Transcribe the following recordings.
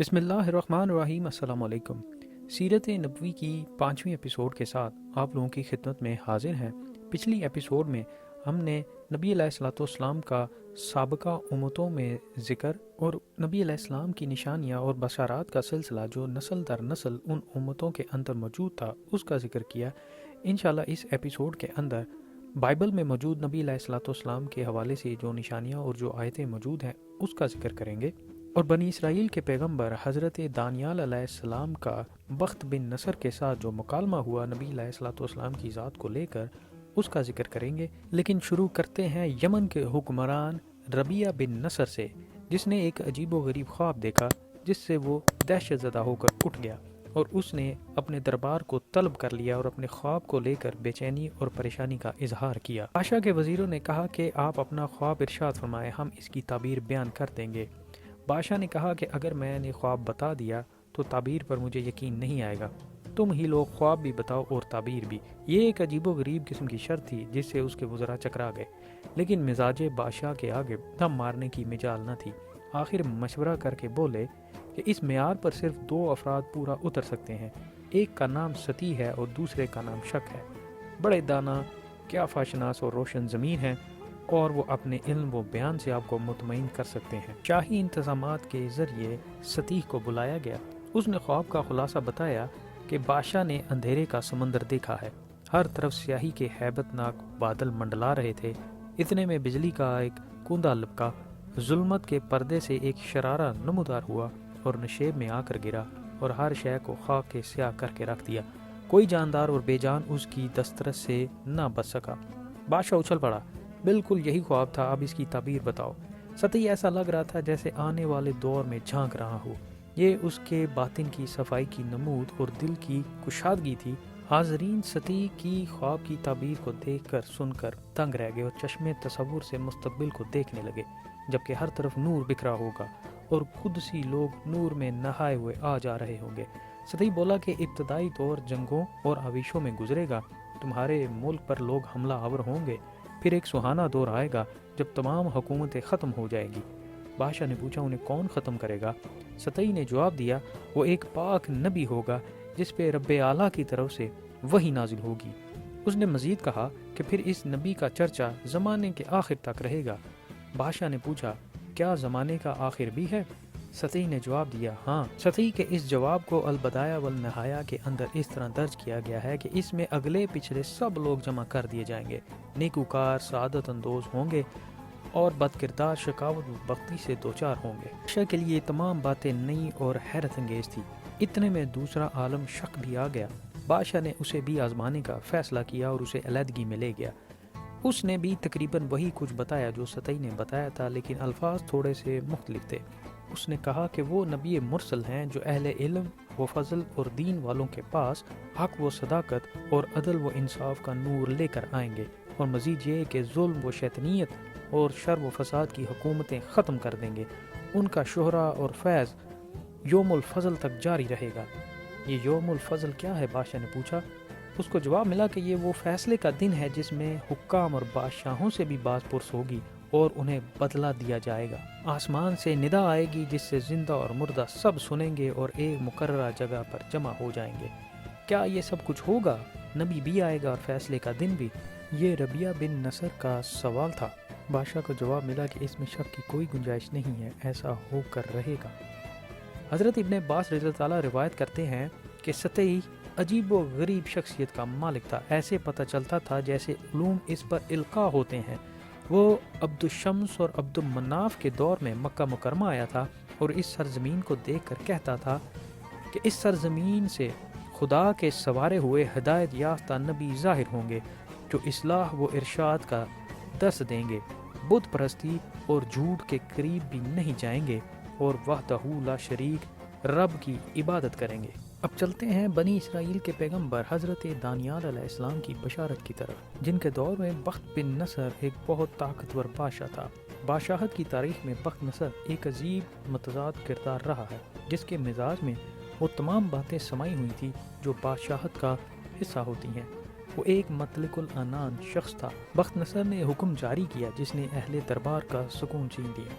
بسم اللہ الرحمن الرحیم۔ السلام علیکم۔ سیرت نبوی کی 5ویں ایپیسوڈ کے ساتھ آپ لوگوں کی خدمت میں حاضر ہیں۔ پچھلی ایپیسوڈ میں ہم نے نبی علیہ الصلوۃ والسلام کا سابقہ امتوں میں ذکر اور نبی علیہ السلام کی نشانیاں اور بشارات کا سلسلہ جو نسل در نسل ان امتوں کے اندر موجود تھا اس کا ذکر کیا۔ انشاءاللہ اس ایپیسوڈ کے اندر بائبل میں موجود نبی علیہ الصلوۃ والسلام کے حوالے سے جو نشانیاں اور جو آیتیں موجود ہیں اس کا ذکر کریں گے، اور بنی اسرائیل کے پیغمبر حضرت دانیال علیہ السلام کا بخت بن نصر کے ساتھ جو مکالمہ ہوا نبی علیہ الصلوۃ والسلام کی ذات کو لے کر اس کا ذکر کریں گے۔ لیکن شروع کرتے ہیں یمن کے حکمران ربیہ بن نصر سے، جس نے ایک عجیب و غریب خواب دیکھا جس سے وہ دہشت زدہ ہو کر اٹھ گیا اور اس نے اپنے دربار کو طلب کر لیا اور اپنے خواب کو لے کر بے چینی اور پریشانی کا اظہار کیا۔ بادشاہ کے وزیروں نے کہا کہ آپ اپنا خواب ارشاد فرمائیں، ہم اس کی تعبیر بیان کر دیں گے۔ بادشاہ نے کہا کہ اگر میں نے خواب بتا دیا تو تعبیر پر مجھے یقین نہیں آئے گا، تم ہی لوگ خواب بھی بتاؤ اور تعبیر بھی۔ یہ ایک عجیب و غریب قسم کی شرط تھی جس سے اس کے وزراء چکرا گئے، لیکن مزاج بادشاہ کے آگے دم مارنے کی مجال نہ تھی۔ آخر مشورہ کر کے بولے کہ اس معیار پر صرف 2 افراد پورا اتر سکتے ہیں، ایک کا نام ستی ہے اور دوسرے کا نام شک ہے۔ بڑے دانا، کیا فاشناس اور روشن ضمیر ہیں، اور وہ اپنے علم و بیان سے آپ کو مطمئن کر سکتے ہیں۔ شاہی انتظامات کے ذریعے ستیح کو بلایا گیا۔ اس نے خواب کا خلاصہ بتایا کہ بادشاہ نے اندھیرے کا سمندر دیکھا ہے، ہر طرف سیاہی کے ہیبت ناک بادل منڈلا رہے تھے۔ اتنے میں بجلی کا ایک کوندا لپکا، ظلمت کے پردے سے ایک شرارہ نمودار ہوا اور نشیب میں آ کر گرا اور ہر شے کو خاک کے سیاہ کر کے رکھ دیا۔ کوئی جاندار اور بے جان اس کی دسترس سے نہ بچ سکا۔ بادشاہ اچھل پڑا، بالکل یہی خواب تھا، اب اس کی تعبیر بتاؤ۔ ستی ایسا لگ رہا تھا جیسے آنے والے دور میں جھانک رہا ہو۔ یہ اس کے باطن کی صفائی کی نمود اور دل کی کشادگی تھی۔ حاضرین ستی کی خواب کی تعبیر کو دیکھ کر سن کر دنگ رہ گئے اور چشمے تصور سے مستقبل کو دیکھنے لگے، جبکہ ہر طرف نور بکھرا ہوگا اور خود سی لوگ نور میں نہائے ہوئے آ جا رہے ہوں گے۔ ستی بولا کہ ابتدائی دور جنگوں اور آویشوں میں گزرے گا، تمہارے ملک پر لوگ حملہ آور ہوں گے، پھر ایک سہانا دور آئے گا جب تمام حکومتیں ختم ہو جائے گی۔ بادشاہ نے پوچھا انہیں کون ختم کرے گا؟ ستی نے جواب دیا وہ ایک پاک نبی ہوگا جس پہ رب اعلیٰ کی طرف سے وحی نازل ہوگی۔ اس نے مزید کہا کہ پھر اس نبی کا چرچا زمانے کے آخر تک رہے گا۔ بادشاہ نے پوچھا کیا زمانے کا آخر بھی ہے؟ ستی نے جواب دیا ہاں۔ ستی کے اس جواب کو البدایہ والنہایہ کے اندر اس طرح درج کیا گیا ہے کہ اس میں اگلے پچھلے سب لوگ جمع کر دیے جائیں گے، نیکوکار سعادت اندوز ہوں گے اور بد کردار شقاوت و بختی سے دوچار ہوں گے۔ بادشاہ کے لیے تمام باتیں نئی اور حیرت انگیز تھی۔ اتنے میں دوسرا عالم شک بھی آ گیا۔ بادشاہ نے اسے بھی آزمانے کا فیصلہ کیا اور اسے علیحدگی میں لے گیا۔ اس نے بھی تقریباً وہی کچھ بتایا جو ستی نے بتایا تھا، لیکن الفاظ تھوڑے سے مختلف تھے۔ اس نے کہا کہ وہ نبی مرسل ہیں جو اہل علم و فضل اور دین والوں کے پاس حق و صداقت اور عدل و انصاف کا نور لے کر آئیں گے، اور مزید یہ کہ ظلم و شیطنیت اور شر و فساد کی حکومتیں ختم کر دیں گے۔ ان کا شہرہ اور فیض یوم الفضل تک جاری رہے گا۔ یہ یوم الفضل کیا ہے؟ بادشاہ نے پوچھا۔ اس کو جواب ملا کہ یہ وہ فیصلے کا دن ہے جس میں حکام اور بادشاہوں سے بھی باز پرس ہوگی اور انہیں بدلہ دیا جائے گا۔ آسمان سے ندا آئے گی جس سے زندہ اور مردہ سب سنیں گے اور ایک مقررہ جگہ پر جمع ہو جائیں گے۔ کیا یہ سب کچھ ہوگا؟ نبی بھی آئے گا اور فیصلے کا دن بھی؟ یہ ربیہ بن نصر کا سوال تھا۔ بادشاہ کو جواب ملا کہ اس میں شک کی کوئی گنجائش نہیں ہے، ایسا ہو کر رہے گا۔ حضرت ابن عباس رضی اللہ تعالیٰ روایت کرتے ہیں کہ ستی عجیب و غریب شخصیت کا مالک تھا، ایسے پتہ چلتا تھا جیسے علوم اس پر القاء ہوتے ہیں۔ وہ عبد الشمس اور عبد المناف کے دور میں مکہ مکرمہ آیا تھا اور اس سرزمین کو دیکھ کر کہتا تھا کہ اس سرزمین سے خدا کے سوارے ہوئے ہدایت یافتہ نبی ظاہر ہوں گے جو اصلاح و ارشاد کا درس دیں گے، بت پرستی اور جھوٹ کے قریب بھی نہیں جائیں گے اور وحدہ لا شریک رب کی عبادت کریں گے۔ اب چلتے ہیں بنی اسرائیل کے پیغمبر حضرت دانیال علیہ السلام کی بشارت کی طرف، جن کے دور میں بخت بن نصر ایک بہت طاقتور بادشاہ تھا۔ بادشاہت کی تاریخ میں بخت نصر ایک عجیب متضاد کردار رہا ہے، جس کے مزاج میں وہ تمام باتیں سمائی ہوئی تھی جو بادشاہت کا حصہ ہوتی ہیں۔ وہ ایک مطلق العنان شخص تھا۔ بخت نصر نے حکم جاری کیا جس نے اہل دربار کا سکون چھین دیا۔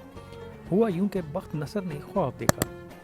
ہوا یوں کہ بخت نصر نے خواب دیکھا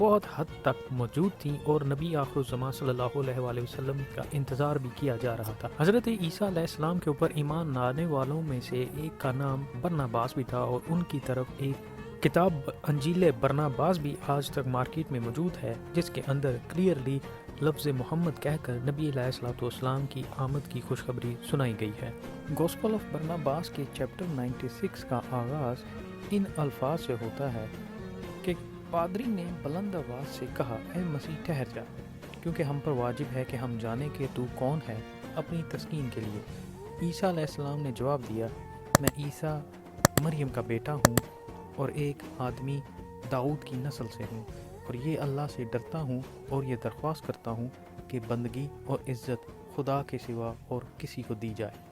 بہت حد تک موجود تھیں اور نبی آخر الزمان صلی اللہ علیہ وآلہ وسلم کا انتظار بھی کیا جا رہا تھا۔ حضرت عیسیٰ علیہ السلام کے اوپر ایمان لانے والوں میں سے ایک کا نام برناباس بھی تھا، اور ان کی طرف ایک کتاب انجیل برناباس بھی آج تک مارکیٹ میں موجود ہے، جس کے اندر کلیئرلی لفظ محمد کہہ کر نبی علیہ الصلوۃ والسلام کی آمد کی خوشخبری سنائی گئی ہے۔ گوسپل آف برناباس کے چیپٹر 96 کا آغاز ان الفاظ سے ہوتا ہے کہ پادری نے بلند آواز سے کہا، اے مسیح ٹھہر جا، کیونکہ ہم پر واجب ہے کہ ہم جانیں کہ تو کون ہے، اپنی تسکین کے لیے۔ عیسیٰ علیہ السلام نے جواب دیا، میں عیسیٰ مریم کا بیٹا ہوں اور ایک آدمی داؤد کی نسل سے ہوں، اور یہ اللہ سے ڈرتا ہوں اور یہ درخواست کرتا ہوں کہ بندگی اور عزت خدا کے سوا اور کسی کو دی جائے۔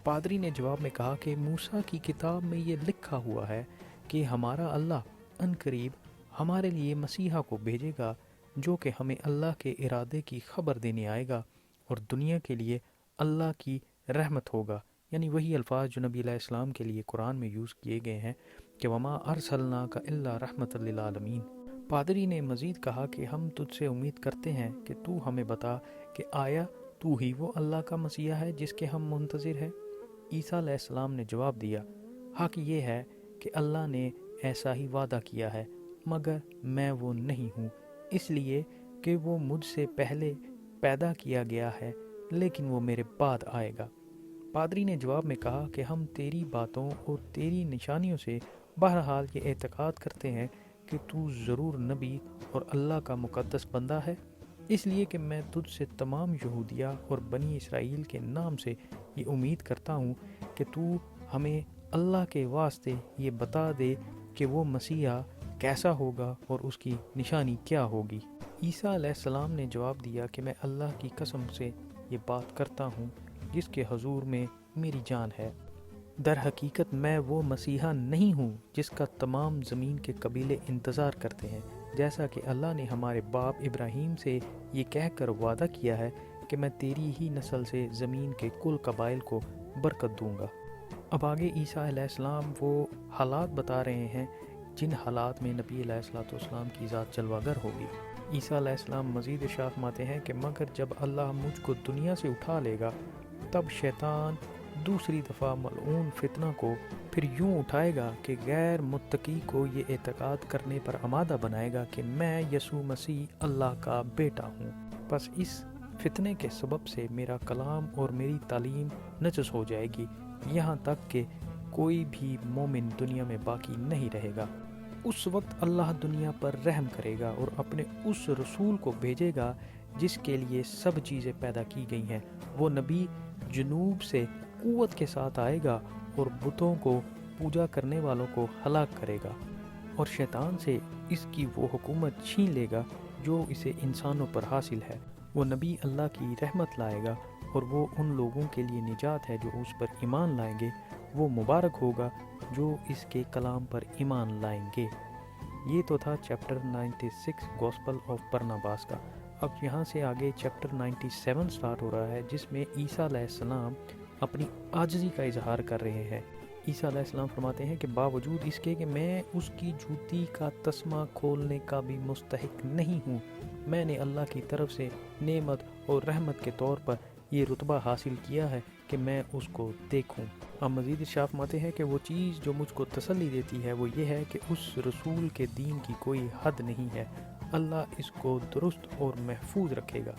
پادری نے جواب میں کہا کہ موسیٰ کی کتاب میں یہ لکھا ہوا ہے کہ ہمارا اللہ عنقریب ہمارے لیے مسیحا کو بھیجے گا، جو کہ ہمیں اللہ کے ارادے کی خبر دینے آئے گا اور دنیا کے لیے اللہ کی رحمت ہوگا، یعنی وہی الفاظ جو نبی علیہ السلام کے لیے قرآن میں یوز کیے گئے ہیں کہ وما ارسلناک الا رحمت للعالمین۔ پادری نے مزید کہا کہ ہم تجھ سے امید کرتے ہیں کہ تو ہمیں بتا کہ آیا تو ہی وہ اللہ کا مسیحا ہے جس کے ہم منتظر ہیں؟ عیسیٰ علیہ السلام نے جواب دیا، حق یہ ہے کہ اللہ نے ایسا ہی وعدہ کیا ہے، مگر میں وہ نہیں ہوں، اس لیے کہ وہ مجھ سے پہلے پیدا کیا گیا ہے، لیکن وہ میرے بعد آئے گا۔ پادری نے جواب میں کہا کہ ہم تیری باتوں اور تیری نشانیوں سے بہرحال یہ اعتقاد کرتے ہیں کہ تو ضرور نبی اور اللہ کا مقدس بندہ ہے، اس لیے کہ میں تجھ سے تمام یہودیہ اور بنی اسرائیل کے نام سے یہ امید کرتا ہوں کہ تو ہمیں اللہ کے واسطے یہ بتا دے کہ وہ مسیحا کیسا ہوگا اور اس کی نشانی کیا ہوگی۔ عیسیٰ علیہ السلام نے جواب دیا کہ میں اللہ کی قسم سے یہ بات کرتا ہوں جس کے حضور میں میری جان ہے، در حقیقت میں وہ مسیحا نہیں ہوں جس کا تمام زمین کے قبیلے انتظار کرتے ہیں، جیسا کہ اللہ نے ہمارے باپ ابراہیم سے یہ کہہ کر وعدہ کیا ہے کہ میں تیری ہی نسل سے زمین کے کل قبائل کو برکت دوں گا۔ اب آگے عیسیٰ علیہ السلام وہ حالات بتا رہے ہیں جن حالات میں نبی علیہ الصلوۃ والسلام کی ذات جلوہ گر ہوگی۔ عیسیٰ علیہ السلام مزید ارشاد فرماتے ہیں کہ مگر جب اللہ مجھ کو دنیا سے اٹھا لے گا، تب شیطان دوسری دفعہ ملعون فتنہ کو پھر یوں اٹھائے گا کہ غیر متقی کو یہ اعتقاد کرنے پر آمادہ بنائے گا کہ میں یسوع مسیح اللہ کا بیٹا ہوں۔ پس اس فتنے کے سبب سے میرا کلام اور میری تعلیم نجس ہو جائے گی، یہاں تک کہ کوئی بھی مومن دنیا میں باقی نہیں رہے گا۔ اس وقت اللہ دنیا پر رحم کرے گا اور اپنے اس رسول کو بھیجے گا جس کے لیے سب چیزیں پیدا کی گئی ہیں۔ وہ نبی جنوب سے قوت کے ساتھ آئے گا اور بتوں کو پوجا کرنے والوں کو ہلاک کرے گا، اور شیطان سے اس کی وہ حکومت چھین لے گا جو اسے انسانوں پر حاصل ہے۔ وہ نبی اللہ کی رحمت لائے گا اور وہ ان لوگوں کے لیے نجات ہے جو اس پر ایمان لائیں گے۔ وہ مبارک ہوگا جو اس کے کلام پر ایمان لائیں گے۔ یہ تو تھا چیپٹر 96 گوسپل آف برناباس کا۔ اب یہاں سے آگے چیپٹر 97 سٹارٹ ہو رہا ہے، جس میں عیسیٰ علیہ السلام اپنی عاجزی کا اظہار کر رہے ہیں۔ عیسیٰ علیہ السلام فرماتے ہیں کہ باوجود اس کے کہ میں اس کی جوتی کا تسمہ کھولنے کا بھی مستحق نہیں ہوں، میں نے اللہ کی طرف سے نعمت اور رحمت کے طور پر یہ رتبہ حاصل کیا ہے کہ میں اس کو دیکھوں۔ اب مزید ارشاد فرماتے ہیں کہ وہ چیز جو مجھ کو تسلی دیتی ہے وہ یہ ہے کہ اس رسول کے دین کی کوئی حد نہیں ہے، اللہ اس کو درست اور محفوظ رکھے گا۔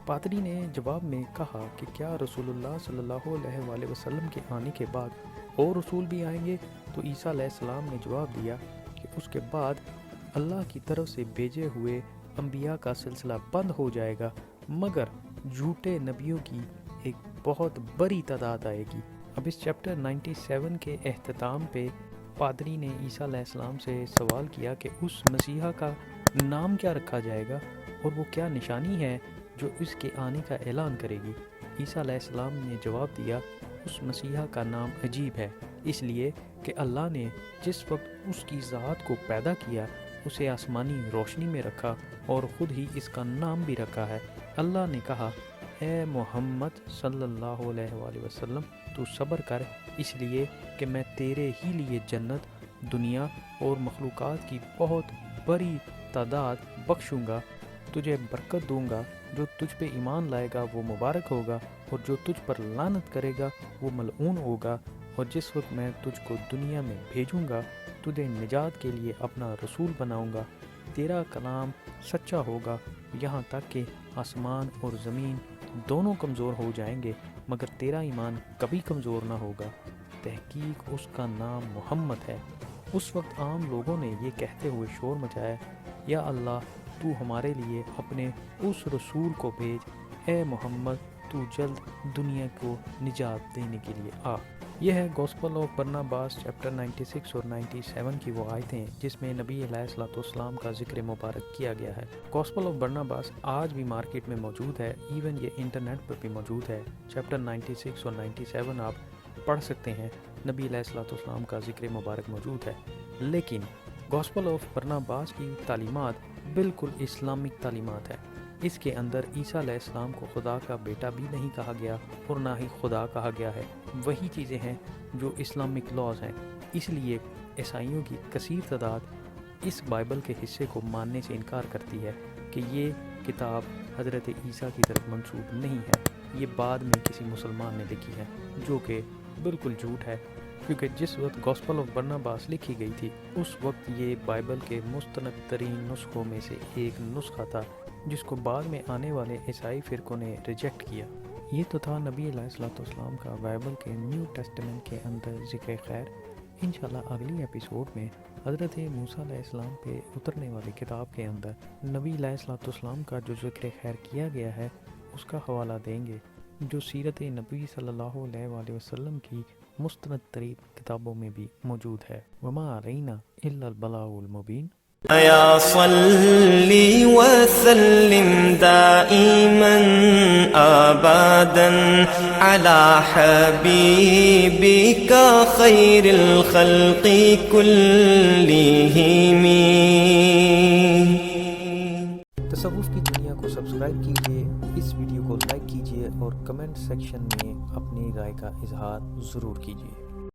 پادری نے جواب میں کہا کہ کیا رسول اللہ صلی اللہ علیہ وآلہ وسلم کے آنے کے بعد اور رسول بھی آئیں گے؟ تو عیسیٰ علیہ السلام نے جواب دیا کہ اس کے بعد اللہ کی طرف سے بھیجے ہوئے انبیاء کا سلسلہ بند ہو جائے گا، مگر جھوٹے نبیوں کی ایک بہت بڑی تعداد آئے گی۔ اب اس چیپٹر 97 کے اختتام پہ پادری نے عیسیٰ علیہ السلام سے سوال کیا کہ اس مسیحا کا نام کیا رکھا جائے گا اور وہ کیا نشانی ہے جو اس کے آنے کا اعلان کرے گی۔ عیسیٰ علیہ السلام نے جواب دیا، اس مسیحا کا نام عجیب ہے، اس لیے کہ اللہ نے جس وقت اس کی ذات کو پیدا کیا اسے آسمانی روشنی میں رکھا اور خود ہی اس کا نام بھی رکھا ہے۔ اللہ نے کہا، اے محمد صلی اللہ علیہ وآلہ وسلم، تو صبر کر، اس لیے کہ میں تیرے ہی لیے جنت، دنیا اور مخلوقات کی بہت بڑی تعداد بخشوں گا، تجھے برکت دوں گا، جو تجھ پہ ایمان لائے گا وہ مبارک ہوگا، اور جو تجھ پر لعنت کرے گا وہ ملعون ہوگا، اور جس وقت میں تجھ کو دنیا میں بھیجوں گا تجھے نجات کے لیے اپنا رسول بناؤں گا، تیرا کلام سچا ہوگا، یہاں تک کہ آسمان اور زمین دونوں کمزور ہو جائیں گے مگر تیرا ایمان کبھی کمزور نہ ہوگا، تحقیق اس کا نام محمد ہے۔ اس وقت عام لوگوں نے یہ کہتے ہوئے شور مچایا، یا اللہ تو ہمارے لیے اپنے اس رسول کو بھیج، اے محمد تو جلد دنیا کو نجات دینے کے لیے آ۔ یہ ہے گوسپل آف برناباس چیپٹر 96 اور 97 کی وہ آیتیں جس میں نبی علیہ الصلوۃ والسلام کا ذکر مبارک کیا گیا ہے۔ گوسپل آف برناباس آج بھی مارکیٹ میں موجود ہے، ایون یہ انٹرنیٹ پر بھی موجود ہے۔ چیپٹر 96 اور 97 آپ پڑھ سکتے ہیں، نبی علیہ الصلوۃ والسلام کا ذکر مبارک موجود ہے، لیکن گوسپل آف برناباس کی تعلیمات بالکل اسلامک تعلیمات ہے۔ اس کے اندر عیسیٰ علیہ السلام کو خدا کا بیٹا بھی نہیں کہا گیا اور نہ ہی خدا کہا گیا ہے، وہی چیزیں ہیں جو اسلامک لاز ہیں۔ اس لیے عیسائیوں کی کثیر تعداد اس بائبل کے حصے کو ماننے سے انکار کرتی ہے کہ یہ کتاب حضرت عیسیٰ کی طرف منسوب نہیں ہے، یہ بعد میں کسی مسلمان نے لکھی ہے، جو کہ بالکل جھوٹ ہے، کیونکہ جس وقت گوسپل آف برناباس لکھی گئی تھی اس وقت یہ بائبل کے مستند ترین نسخوں میں سے ایک نسخہ تھا، جس کو بعد میں آنے والے عیسائی فرقوں نے ریجیکٹ کیا۔ یہ تو تھا نبی علیہ الصلوۃ والسلام کا بائبل کے نیو ٹیسٹمنٹ کے اندر ذکر خیر۔ انشاءاللہ اگلی ایپیسوڈ میں حضرت موسیٰ علیہ السلام پہ اترنے والی کتاب کے اندر نبی علیہ الصلوۃ والسلام کا جو ذکر خیر کیا گیا ہے اس کا حوالہ دیں گے، جو سیرت نبی صلی اللہ علیہ وآلہ وسلم کی مستند ترین کتابوں میں بھی موجود ہے۔ وما علینا الا البلاغ المبین۔ یا صلی وسلم دائما ابدا علی حبیبک خیر الخلق کلہم۔ تصوف کی دنیا کو سبسکرائب کیجیے، اس ویڈیو کو لائک کیجیے اور کمنٹ سیکشن میں اپنی رائے کا اظہار ضرور کیجیے۔